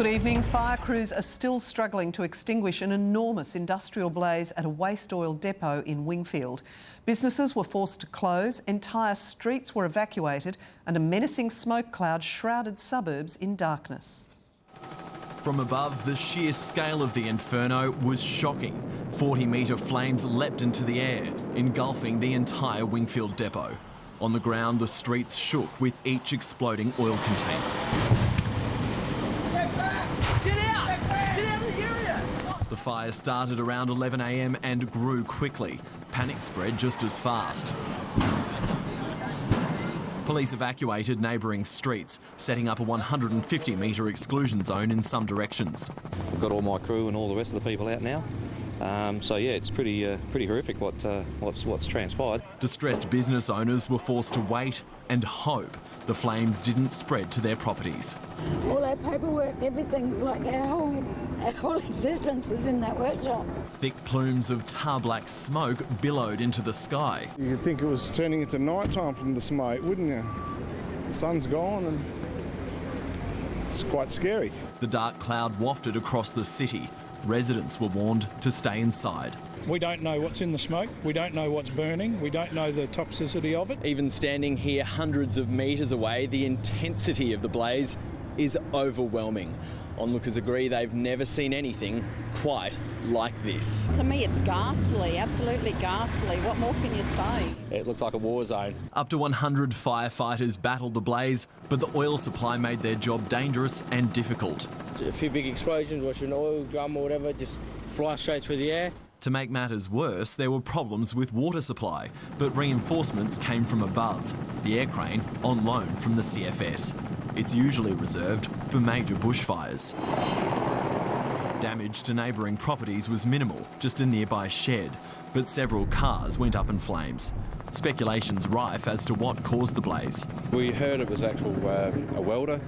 Good evening. Fire crews are still struggling to extinguish an enormous industrial blaze at a waste oil depot in Wingfield. Businesses were forced to close, entire streets were evacuated and a menacing smoke cloud shrouded suburbs in darkness. From above, the sheer scale of the inferno was shocking. 40-metre flames leapt into the air, engulfing the entire Wingfield depot. On the ground, the streets shook with each exploding oil container. The fire started around 11 a.m. and grew quickly. Panic spread just as fast. Police evacuated neighbouring streets, setting up a 150-metre exclusion zone in some directions. I've got all my crew and all the rest of the people out now. So yeah, it's pretty horrific what's transpired. Distressed business owners were forced to wait and hope the flames didn't spread to their properties. All our paperwork, everything, like our whole existence is in that workshop. Thick plumes of tar-black smoke billowed into the sky. You'd think it was turning into night time from the smoke, wouldn't you? The sun's gone and it's quite scary. The dark cloud wafted across the city. Residents were warned to stay inside. We don't know what's in the smoke, we don't know what's burning, we don't know the toxicity of it. Even standing here hundreds of metres away, the intensity of the blaze is overwhelming. Onlookers agree they've never seen anything quite like this. To me it's ghastly, absolutely ghastly. What more can you say? It looks like a war zone. Up to 100 firefighters battled the blaze, but the oil supply made their job dangerous and difficult. A few big explosions, watch an oil drum or whatever, just fly straight through the air. To make matters worse, there were problems with water supply, but reinforcements came from above, the air crane on loan from the CFS. It's usually reserved for major bushfires. Damage to neighbouring properties was minimal, just a nearby shed, but several cars went up in flames. Speculation's rife as to what caused the blaze. We heard it was actual a welder,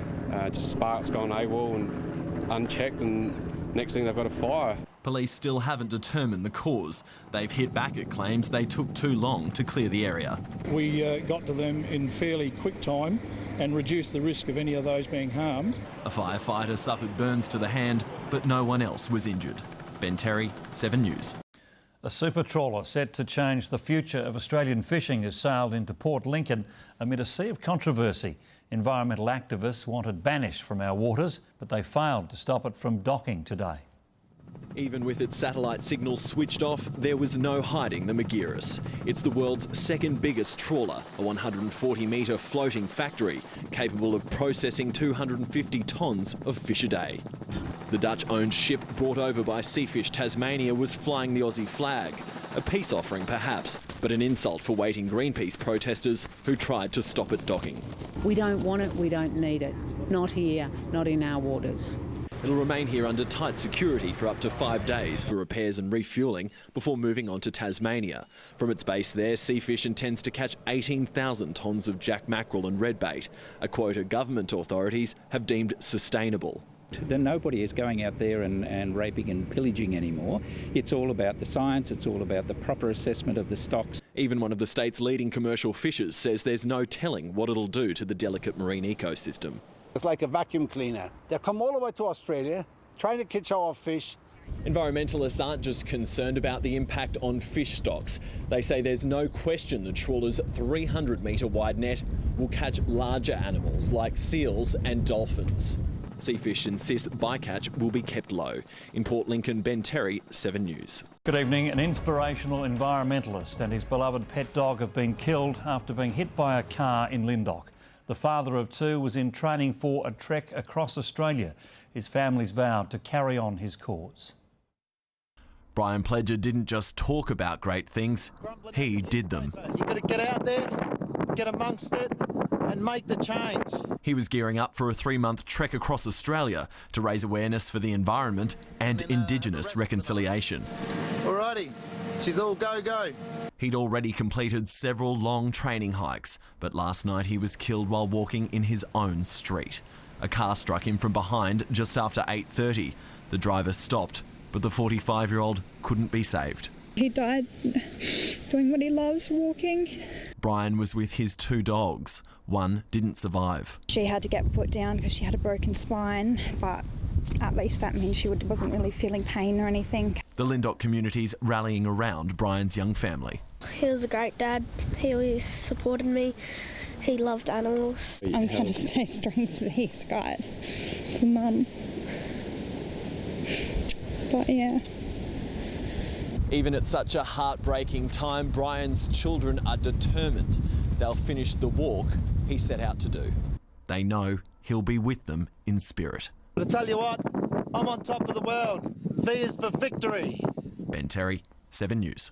just sparks gone AWOL and unchecked, and next thing they've got a fire. Police still haven't determined the cause. They've hit back at claims they took too long to clear the area. We got to them in fairly quick time and reduced the risk of any of those being harmed. A firefighter suffered burns to the hand, but no one else was injured. Ben Terry, 7 News. A super trawler set to change the future of Australian fishing has sailed into Port Lincoln amid a sea of controversy. Environmental activists want it banished from our waters, but they failed to stop it from docking today. Even with its satellite signals switched off, there was no hiding the Margiris. It's the world's second biggest trawler, a 140-metre floating factory capable of processing 250 tonnes of fish a day. The Dutch-owned ship brought over by Seafish Tasmania was flying the Aussie flag. A peace offering perhaps, but an insult for waiting Greenpeace protesters who tried to stop it docking. We don't want it, we don't need it. Not here, not in our waters. It'll remain here under tight security for up to 5 days for repairs and refuelling before moving on to Tasmania. From its base there, Seafish intends to catch 18,000 tonnes of jack mackerel and redbait, a quota government authorities have deemed sustainable. Nobody is going out there and raping and pillaging anymore. It's all about the science, it's all about the proper assessment of the stocks. Even one of the state's leading commercial fishers says there's no telling what it'll do to the delicate marine ecosystem. It's like a vacuum cleaner. They come all the way to Australia, trying to catch our fish. Environmentalists aren't just concerned about the impact on fish stocks. They say there's no question the trawler's 300-metre wide net will catch larger animals like seals and dolphins. Seafish insists bycatch will be kept low. In Port Lincoln, Ben Terry, 7 News. Good evening. An inspirational environmentalist and his beloved pet dog have been killed after being hit by a car in Lyndoch. The father of 2 was in training for a trek across Australia. His family's vowed to carry on his cause. Brian Pledger didn't just talk about great things, he did them. You've got to get out there, get amongst it and make the change. He was gearing up for a 3-month trek across Australia to raise awareness for the environment and Indigenous reconciliation. Alrighty, she's all go, go. He'd already completed several long training hikes, but last night he was killed while walking in his own street. A car struck him from behind just after 8:30. The driver stopped, but the 45-year-old couldn't be saved. He died doing what he loves, walking. Brian was with his 2 dogs. One didn't survive. She had to get put down because she had a broken spine, but At least that means she wasn't really feeling pain or anything. The Lyndoch community's rallying around Brian's young family. He was a great dad. He always supported me. He loved animals. I'm going to stay strong for these guys, for Mum. But yeah. Even at such a heartbreaking time, Brian's children are determined they'll finish the walk he set out to do. They know he'll be with them in spirit. But I tell you what, I'm on top of the world. V is for victory. Ben Terry, 7 News.